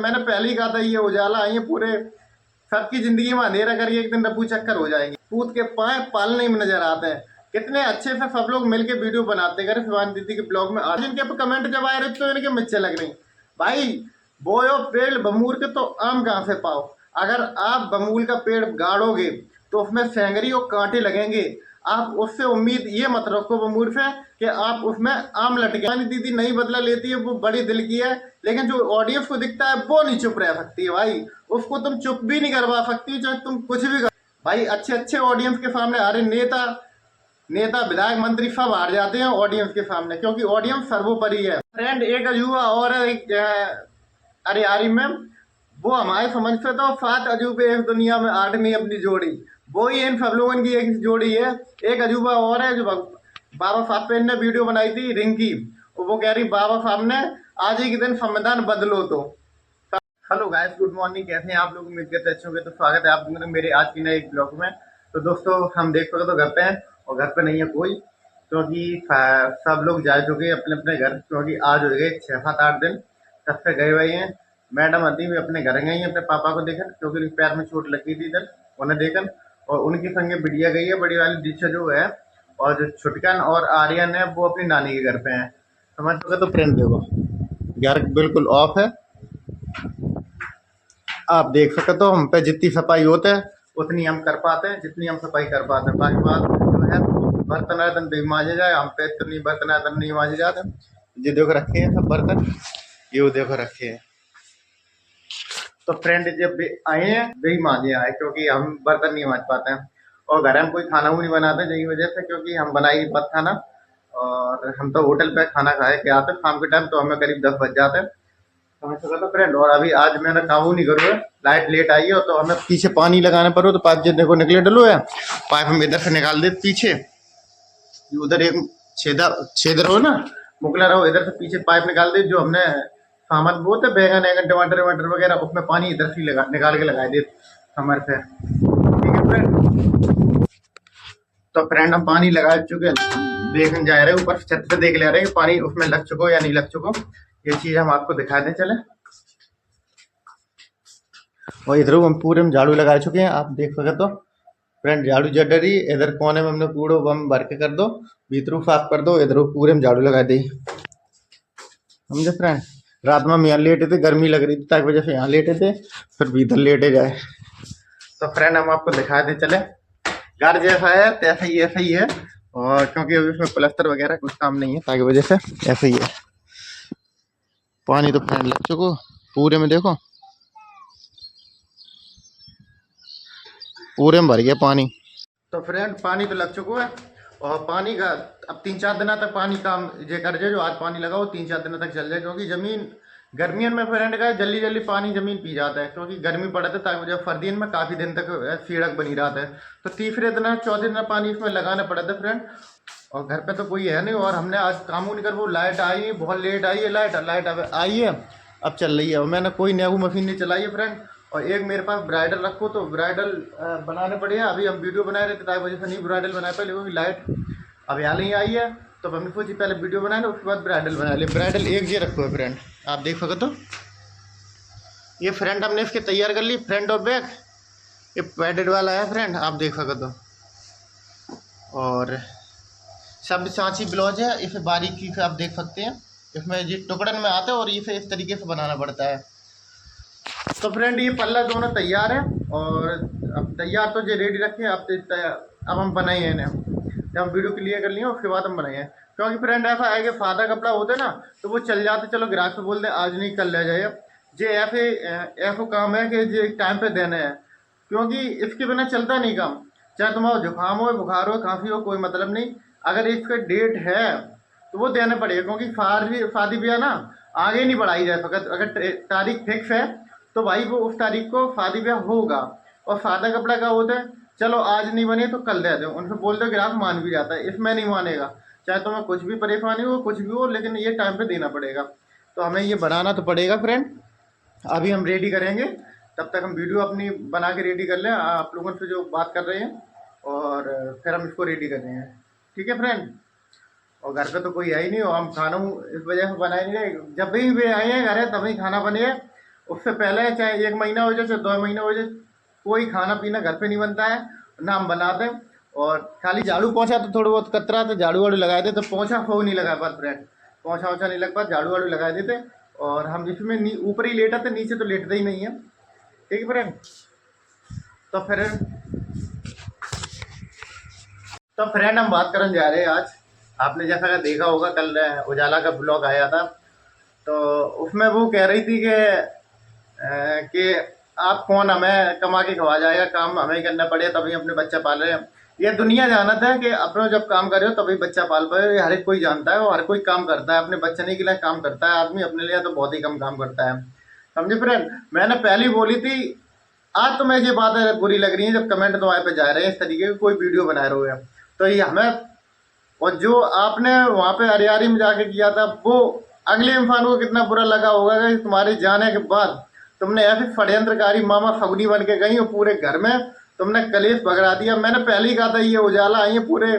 मैंने पहले ही कहा था ये उजाला आई है पूरे सबकी जिंदगी में अंधेरा करके एक दिन रफू चक्कर हो जाएंगे। पूत के पाए पालने में नजर आते हैं। कितने अच्छे से सब लोग मिलके वीडियो बनाते हैं शिवानी दीदी के ब्लॉग में। आज इनके कमेंट जब आए रहे तो इनके मिर्चे लग रही भाई। बोयो पेड़ बमूल के तो आम कहाँ से पाओ। अगर आप बमूल का पेड़ गाड़ोगे तो उसमें सेंगरी और कांटे लगेंगे। आप उससे उम्मीद ये मत रखो बमूल से कि आप उसमें आम लटके। शिवानी दीदी नहीं बदला लेती है, वो बड़ी दिल की है, लेकिन जो ऑडियंस को दिखता है वो नहीं चुप रह सकती है भाई। उसको तुम चुप भी नहीं करवा सकती चाहे तुम कुछ भी कर। भाई अच्छे अच्छे ऑडियंस के सामने अरे नेता नेता विधायक मंत्री सब हार जाते हैं ऑडियंस के सामने, क्योंकि ऑडियंस सर्वोपरि है। फ्रेंड एक अजूबा और है, अरे यारी मैम वो हमारे समझ से तो 7 अजूबे इस दुनिया में 8 नहीं अपनी जोड़ी। वो ही इन सब लोगों की एक जोड़ी है। एक अजूबा और है जो बाबा साहब पे ने वीडियो बनाई थी रिंकी, वो कह रही बाबा साहब ने आज ही के दिन संविधान बदलो तो। हेलो गाइस, गुड मॉर्निंग, कैसे हैं आप लोग? उम्मीद करते अच्छे होंगे। तो स्वागत है आप लोगों ने मेरे आज की नए ब्लॉग में। तो दोस्तों हम देख सके तो घर पे हैं और घर पे नहीं है कोई, क्योंकि सब लोग जा चुके हैं अपने अपने घर, क्योंकि आज हो गए 6-7-8 दिन तब से गए हुए हैं। मैडम अदी भी अपने घर गई हैं अपने पापा को देखन, क्योंकि उनके पैर में चोट लगी थी इधर, उन्हें देखन। और उनकी संगे बिटिया गई है, बड़ी वाली दीक्षा जो है, और जो छुटकन और आर्यन है वो अपनी नानी के घर पे हैं। समझ सके तो फ्रेंड देखो घर बिल्कुल ऑफ है। आप देख सकते तो हम पे जितनी सफाई होते है उतनी हम कर पाते हैं, जितनी हम सफाई कर पाते हैं। बाकी बात जो है तो बर्तन वर्तन भी मांजे जाए, हम पे इतनी बर्तन वर्तन नहीं मांजे जाते। ये देखो रखे हैं सब बर्तन, ये देखो रखे हैं। तो फ्रेंड जब भी आए हैं वही मांजे आए, क्योंकि हम बर्तन नहीं मांज पाते हैं। और घर में कोई खाना भी नहीं बनाते यही वजह से, क्योंकि हम बनाई मत खाना। और हम तो होटल पे खाना खाए के आते शाम के टाइम, तो हमें करीब 10 बज जाते हैं। समझ सका तो फ्रेंड। और अभी आज मैंने काम नहीं करूँ है, लाइट लेट आई है तो हमें पीछे पानी लगाना पड़ो। तो पाइप जो देखो निकले डलो है, पाइप हम इधर से निकाल दे पीछे, उधर एक छेदा छेद रहो ना, मुकला रहो, इधर से पीछे पाइप निकाल दे। जो हमने सामान वो थे बैगन वैगन टमाटर वमाटर वगैरह, उसमें पानी इधर से लगा निकाल के लगाए दे समर से। ठीक है फ्रेंड। तो फ्रेंड हम पानी लगा चुके देखने जा रहे हैं, ऊपर छत पे देख ले रहे हैं पानी उसमें लग चुको या नहीं लग चुको। ये चीज हम आपको दिखा दें चले। और इधर हम पूरे में झाड़ू लगा चुके हैं, आप देख सके तो फ्रेंड झाड़ू जड़ रही। इधर कोने में हमने कूड़ो बम भर के कर दो, भीतरू साफ कर दो, इधर पूरे में झाड़ू लगा दी। समझे फ्रेंड। रात में हम यहाँ लेटे थे, गर्मी लग रही थी ताकि वजह से यहाँ लेटे थे, फिर भीतर लेटे जाए। तो फ्रेंड हम आपको दिखा दे चले, घर जैसा है तैसा ही ऐसा ही है। और क्योंकि अभी उसमें प्लास्टर वगैरह कुछ काम नहीं है ताकि वजह से ऐसा ही है। पानी तो फ्रेंड लग चुको पूरे में, देखो पूरे में भर गया पानी। तो फ्रेंड पानी तो लग चुका है, और पानी का अब 3-4 दिन तक पानी काम ये कर जाए। जो आज पानी लगा वो 3-4 दिन तक चल जाए, क्योंकि जमीन गर्मियों में फ्रेंड का जल्दी जल्दी पानी जमीन पी जाता है, क्योंकि गर्मी पड़ता है ताकि जब सर्दियों में काफ़ी दिन तक सीढ़क बनी रहता है। तो तीसरे दिन चौथे दिन पानी इसमें लगाना पड़ा था फ्रेंड। और घर पे तो कोई है नहीं, और हमने आज काम नहीं कर, वो लाइट आई बहुत लेट आई है, लाइट अब आई है, अब चल रही है। और मैंने कोई नेगू मशीन नहीं चलाई है फ्रेंड। और एक मेरे पास ब्राइडल रखो तो ब्राइडल बनाने पड़े हैं। अभी हम वीडियो बना रहे थे ताकि वजह से नहीं ब्राइडल बना पाए, क्योंकि लाइट अब यहाँ नहीं आई है। तो हमने सोची पहले वीडियो बना लें उसके बाद ब्राइडल बना ले। ब्राइडल एक ये रखो है फ्रेंड, आप देख सको तो ये फ्रेंड हमने इसके तैयार कर ली, फ्रंट और बैक। ये पैडेड वाला है फ्रेंड, आप देख सको तो। और सब सांची ब्लाउज है, इसे बारीकी से आप देख सकते हैं, इसमें ये टुकड़न में आता है और इसे इस तरीके से बनाना पड़ता है। तो फ्रेंड ये पल्ला दोनों तैयार है, और अब तैयार तो ये रेडी रखे। अब हम बनाए हैं इन्हें, जब हम वीडियो क्लियर कर लिए उसके बाद हम बनाए हैं। क्योंकि फ्रेंड ऐसा है कि सादा कपड़ा होता है ना तो वो चल जाते, चलो ग्राहक से बोलते हैं आज नहीं कल ले जाए। ये ऐसा काम है कि ये टाइम पे देने हैं, क्योंकि इसके बिना चलता नहीं काम। चाहे तुम्हारा जुकाम हो, बुखार हो, खांसी हो, कोई मतलब नहीं, अगर इसका डेट है तो वो देना पड़ेगा। क्योंकि शादी ब्याह ना आगे नहीं बढ़ाई जा सकता। अगर तारीख फिक्स है तो भाई वो उस तारीख को शादी ब्याह होगा। और सादा कपड़ा का होता है चलो आज नहीं बने तो कल दे दो, उनसे बोल दो, ग्राहक मान भी जाता है। इसमें नहीं मानेगा, चाहे तुम्हें कुछ भी परेशानी हो कुछ भी हो, लेकिन ये टाइम पे देना पड़ेगा। तो हमें ये बनाना तो पड़ेगा फ्रेंड। अभी हम रेडी करेंगे, तब तक हम वीडियो अपनी बना के रेडी कर लें आप लोगों से जो बात कर रहे हैं, और फिर हम इसको रेडी कर रहे हैं। ठीक है फ्रेंड। और घर पे तो कोई है ही नहीं, और हम खाना इस वजह से बनाए नहीं रहे। जब भी वे आए हैं घर है तभी खाना बने, उससे पहले चाहे 1 महीना हो जाए चाहे 2 महीने हो जाए, कोई खाना पीना घर पे नहीं बनता है, ना हम बनाते हैं। और खाली झाड़ू पोछा तो थोड़ा बहुत कतरा तो झाड़ू वाड़ू लगाए देते, तो पोछा हो नहीं लगा पाता फ्रेंड, पोछा वोछा नहीं लग पाता, झाड़ू वाड़ू लगाए देते। और हम इसमें ऊपर ही लेटा थे, नीचे तो लेटते ही नहीं है। ठीक है फ्रेंड। तो फिर तो फ्रेंड हम बात करने जा रहे हैं आज। आपने जैसा कि देखा होगा कल उजाला का ब्लॉग आया था, तो उसमें वो कह रही थी कि आप कौन हमें कमा के खवा जाएगा, काम हमें ही करना पड़े तभी अपने बच्चा पाल रहे हैं। ये दुनिया जानता है कि अपना जब काम कर रहे हो तभी बच्चा पाल पाए, ये हर एक कोई जानता है और हर कोई काम करता है, अपने बच्चे के लिए काम करता है आदमी, अपने लिए तो बहुत ही कम काम करता है। समझे फ्रेंड। मैंने पहले ही बोली थी। आज तो मुझे बात बुरी लग रही है जब कमेंट तुम्हारे पे जा रहे हैं इस तरीके के, कोई वीडियो बना रहे हो, तो ये हमें, और जो आपने वहाँ पे अरियारी में जाके किया था वो अगले इंसान को कितना बुरा लगा होगा कि तुम्हारे जाने के बाद तुमने ऐसे षड्यंत्रकारी मामा फगुनी बन के गई और पूरे घर में तुमने कलेश भगड़ा दिया। मैंने पहले ही कहा था ये उजाला आई है पूरे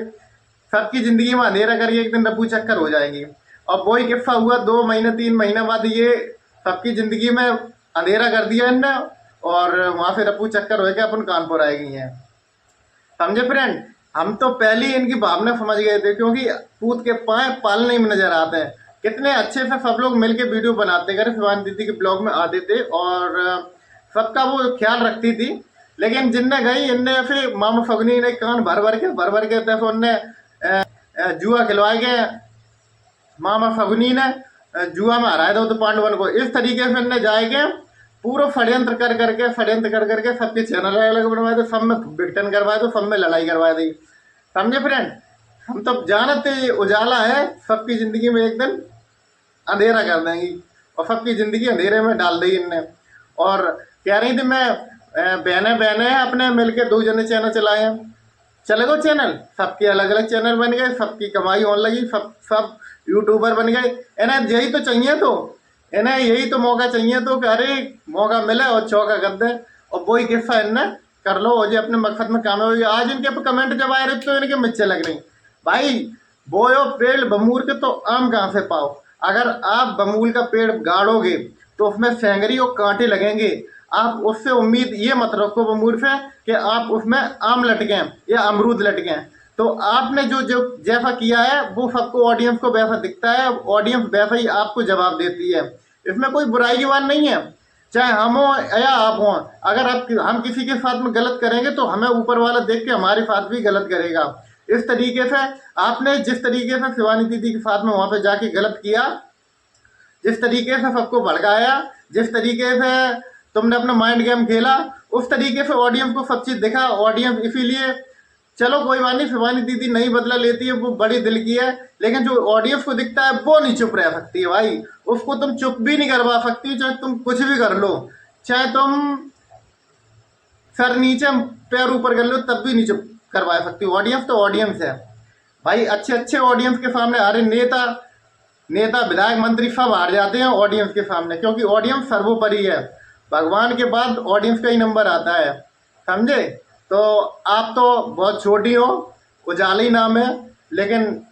सबकी जिंदगी में अंधेरा करके एक दिन रफू चक्कर हो जाएंगी। और वही किस्सा हुआ, 2 महीने 3 महीने बाद ये सबकी जिंदगी में अंधेरा कर दिया इनने, और वहां से रफू चक्कर हो गया, अपन कानपुर आए गई हैं। समझे फ्रेंड। हम तो पहले ही इनकी भावना समझ गए थे, क्योंकि पूत के पाए पालने में नजर आते हैं। कितने अच्छे से सब लोग मिलके वीडियो बनाते करे, शिवानी दीदी के ब्लॉग में आते थे और सबका वो ख्याल रखती थी। लेकिन जिनने गई इनने फिर मामा फगनी ने कान भर भर के तो उनने जुआ खिलवाए गए, मामा फगनी ने जुआ में हराए दो तो पांडवन को, इस तरीके से इनने जाएंगे पूरा षड्यंत्र कर करके सबके चैनल अलग बनवाए थे, सब में विघटन करवाए थे, सब में लड़ाई करवाए दी। समझे फ्रेंड। हम तो जानते ये उजाला है सबकी जिंदगी में एक दिन अंधेरा कर देंगी, और सबकी जिंदगी अंधेरे में डाल दी इनने। और कह रही थी मैं बहने बहने अपने मिलके 2 जने चैनल चलाए हैं, चले गो चैनल, सबके अलग अलग चैनल बन गए, सबकी कमाई होने लगी, सब यूट्यूबर बन गए। इन्हें यही तो चाहिए, तो इन्हें यही तो मौका चाहिए, तो कि अरे मौका मिले और चौका कर दे, और वही किस्सा इन्हें कर लो और जो अपने मकसद में कामयाब हो। आज इनके कमेंट जब आए रहे तो इनके मिर्चे लग रही। भाई बोयो पेड़ बमूल के तो आम कहाँ से पाओ। अगर आप बमूल का पेड़ गाड़ोगे तो उसमें सेंगरी और कांटे लगेंगे। आप उससे उम्मीद ये मत रखो बमूल से कि आप उसमें आम लटके या अमरूद लटके। तो आपने जो जो जैसा किया है वो सबको ऑडियंस को वैसा दिखता है, ऑडियंस वैसा ही आपको जवाब देती है। इसमें कोई बुराई की बात नहीं है, चाहे हम हो या आप हो। अगर हम किसी के साथ में गलत करेंगे तो हमें ऊपर वाला देख के हमारे साथ भी गलत करेगा। इस तरीके से आपने जिस तरीके से शिवानी दीदी के साथ में वहां पे जाके गलत किया, जिस तरीके से सबको भड़काया, जिस तरीके से तुमने अपना माइंड गेम खेला, उस तरीके से ऑडियंस को सब चीज दिखा। ऑडियंस इसीलिए, चलो कोई बात नहीं, शिवानी दीदी नहीं बदला लेती है, वो बड़ी दिल की है, लेकिन जो ऑडियंस को दिखता है वो नहीं चुप रह सकती है भाई। उसको तुम चुप भी नहीं करवा सकती, चाहे तुम कुछ भी कर लो, चाहे तुम सर नीचे पैर ऊपर कर लो, तब भी नहीं चुप करवा सकती। ऑडियंस तो ऑडियंस है भाई। अच्छे अच्छे ऑडियंस के सामने अरे नेता विधायक मंत्री सब हार जाते हैं ऑडियंस के सामने, क्योंकि ऑडियंस सर्वोपरि है। भगवान के बाद ऑडियंस का ही नंबर आता है। समझे। तो आप तो बहुत छोटी हो, उजाला ही नाम है, लेकिन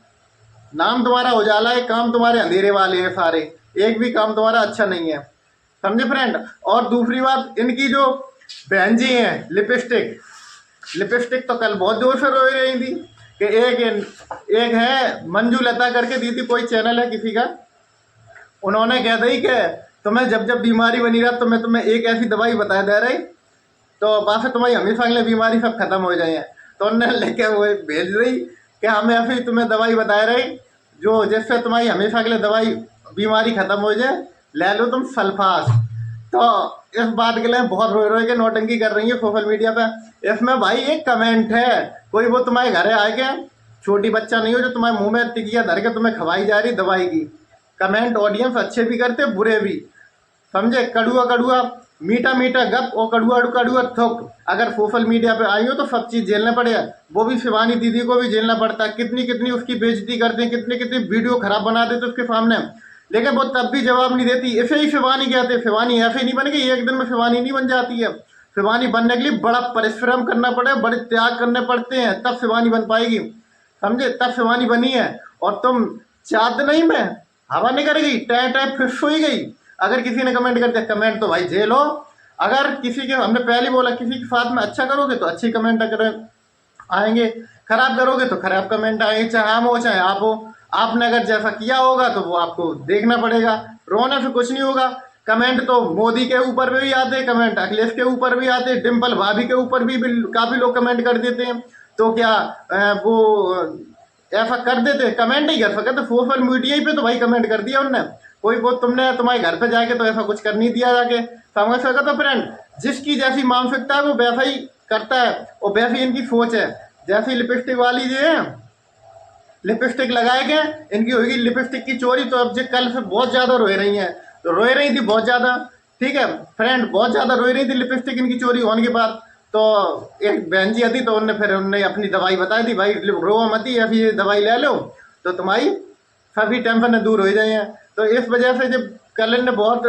नाम तुम्हारा उजाला है, काम तुम्हारे अंधेरे वाले हैं सारे, एक भी काम तुम्हारा अच्छा नहीं है। समझे फ्रेंड। और दूसरी बात, इनकी जो बहन जी हैं लिपस्टिक तो कल बहुत जोर से रो रही थी कि एक है मंजू लता करके दी थी, कोई चैनल है किसी का, उन्होंने कह दी कि तुम्हें जब जब बीमारी बनी रहा तो मैं तुम्हें एक ऐसी दवाई बता दे रही तो वहाँ से तुम्हारी हमेशा अगले बीमारी सब खत्म हो जाए। तो उन्होंने लेके वो भेज रही कि हमें ऐसे ही तुम्हें दवाई बताए रही जो जिससे तुम्हारी हमेशा अगले दवाई बीमारी खत्म हो जाए, ले लो तुम सल्फास। तो इस बात के लिए बहुत रो के नौटंकी कर रही है सोशल मीडिया पे। इसमें भाई एक कमेंट है, कोई वो तुम्हारे घरे आए के छोटी बच्चा नहीं हो जो तुम्हारे मुंह में टिकिया धर के तुम्हें खवाई जा रही दवाई की। कमेंट ऑडियंस अच्छे भी करते बुरे भी। समझे। कड़ुआ कड़ुआ मीठा मीठा गप और कड़ुआ कड़ुआ थोक अगर सोशल मीडिया पे आई हो तो सब चीज झेलना पड़ेगा। वो भी शिवानी दीदी को भी झेलना पड़ता है, कितनी कितनी उसकी बेइज्जती करते हैं, कितनी कितनी वीडियो खराब बना देते उसके सामने, लेकिन वो तब भी जवाब नहीं देती। इसे ही शिवानी कहते हैं। शिवानी ऐसे नहीं बन गई, एक दिन में शिवानी नहीं बन जाती है। शिवानी बनने के लिए बड़ा परिश्रम करना पड़े, बड़े त्याग करने पड़ते हैं, तब शिवानी बन पाएगी। समझे। तब शिवानी बनी है। और तुम चाँद नहीं में हवा निकल गई, टै टै फिश हो ही गई। अगर किसी ने कमेंट कर दिया कमेंट तो भाई झेलो, अगर किसी के, हमने पहले बोला किसी के साथ में अच्छा करोगे तो अच्छी कमेंट अगर आएंगे, खराब करोगे तो खराब कमेंट आएंगे, चाहे हम हो चाहे आप हो। आपने अगर जैसा किया होगा तो वो आपको देखना पड़ेगा, रोने से कुछ नहीं होगा। कमेंट तो मोदी के ऊपर भी आते, कमेंट अखिलेश के ऊपर भी आते, डिम्पल भाभी के ऊपर भी काफी लोग कमेंट कर देते हैं। तो क्या वो ऐसा कर देते, कमेंट नहीं कर सकते, तो सोशल मीडिया ही पे तो भाई कमेंट कर दिया उनने। कोई वो तुमने तुम्हारे घर पे जाके तो ऐसा कुछ कर नहीं दिया जाके, समझ सका। तो फ्रेंड जिसकी जैसी मानसिकता है वो वैसा ही करता है और वैसी इनकी सोच है। जैसी लिपस्टिक वाली जो है, लिपस्टिक लगाए गए, इनकी होगी लिपस्टिक की चोरी, तो अब जो कल से बहुत ज्यादा रोए रही हैं, तो रोए रही थी बहुत ज्यादा, ठीक है फ्रेंड, बहुत ज्यादा रोई रही थी लिपस्टिक इनकी चोरी होने के बाद। तो एक बहन जी आती तो उन्होंने फिर उन्होंने अपनी दवाई बताई थी, भाई रो मत ही, अभी ये दवाई ले लो तो तुम्हारी सभी टेंशन दूर हो जाए हैं। तो इस वजह से जब कल ने बहुत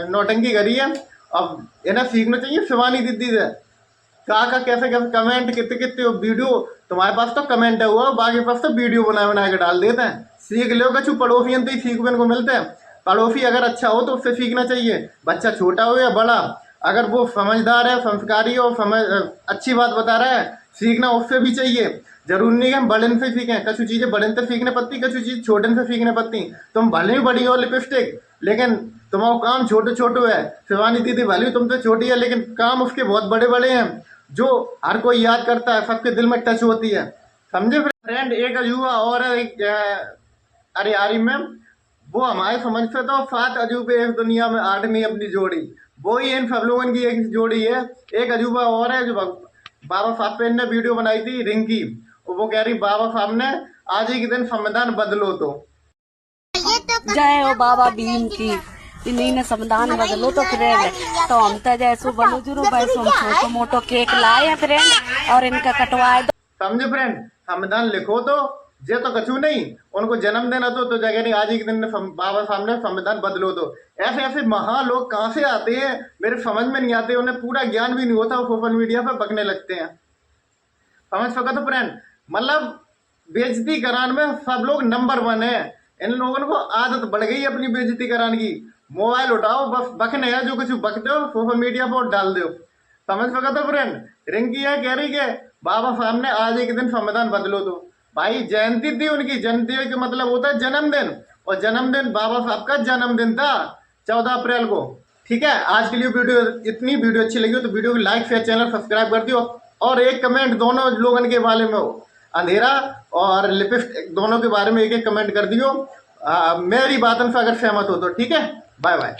नौटंकी करी है, अब इन्हें सीखना चाहिए शिवानी दीदी से, का कैसे कैसे कमेंट कितने कितने वीडियो, तुम्हारे पास तो कमेंट है हुआ, बाकी पास तो वीडियो बना के डाल देते हैं। सीख लो कछु पड़ोसियन तो ही सीखने को मिलते हैं। पड़ोसी अगर अच्छा हो तो उससे सीखना चाहिए, बच्चा छोटा हो या बड़ा, अगर वो समझदार है, संस्कारी हो, अच्छी बात बता रहा है, सीखना उससे भी चाहिए। जरूर नहीं है हम बड़े से सीखें, कछु चीजें बड़े से सीखने पड़ती, कछु चीज छोटे से सीखने पड़ती। तुम भले ही बड़ी हो लिपस्टिक, लेकिन तुम्हारा काम छोटे छोटे है। शिवानी दीदी भले तुमसे छोटी है लेकिन काम उसके बहुत बड़े बड़े हैं, जो हर कोई याद करता है, सबके दिल में टच होती है, समझे फ्रेंड। एक अजूबा और है, अरे यारी मैम, वो हमारे समझ से तो 7 अजूबे इस दुनिया में, 8वीं अपनी जोड़ी, वो ही इन सब लोगों की एक जोड़ी है। एक अजूबा और है जो बाबा साहब पे ने वीडियो बनाई थी रिंकी, वो कह रही बाबा साहब ने आज ही के दिन संविधान बदलो तो। जय हो बाबा भीम की, इन्हीं ने संविधान बदलो तो फ्रेंड। तो हम तो जैसो बनो जुरो वैसो हम छोटो मोटो केक लाए हैं फ्रेंड और इनका कटवाए दो, समझे फ्रेंड। संविधान लिखो तो जे तो कछु नहीं, उनको जन्म देना तो जगह नहीं, आज ही के दिन बाबा साहब ने संविधान बदलो तो। ऐसे ऐसे महा लोग कहाँ से आते हैं मेरे समझ में नहीं आते, उन्हें पूरा ज्ञान भी नहीं होता, वो सोशल मीडिया पर बकने लगते हैं, समझ सका। तो फ्रेंड मतलब बेइज्जती कराने में सब लोग नंबर 1 है। इन लोगों को आदत बढ़ गई अपनी बेइज्जती कराने की। मोबाइल उठाओ, बस बकने है, जो कुछ बक दो सोशल मीडिया पर डाल दो, समझ सका। तो फ्रेंड रिंकी है कह रही है बाबा साहब ने आज एक दिन संविधान बदलो तो, भाई जयंती थी उनकी, जयंती का मतलब होता है जन्मदिन, और जन्मदिन बाबा साहब का जन्मदिन था 14 अप्रैल को, ठीक है। आज के लिए वीडियो इतनी, वीडियो अच्छी लगी हो तो वीडियो को लाइक शेयर चैनल सब्सक्राइब कर दियो, और एक कमेंट दोनों लोगों के बारे में हो, अंधेरा और लिपस्टिक दोनों के बारे में एक एक कमेंट कर दियो, मेरी बातों से अगर सहमत हो तो, ठीक है। Bye bye.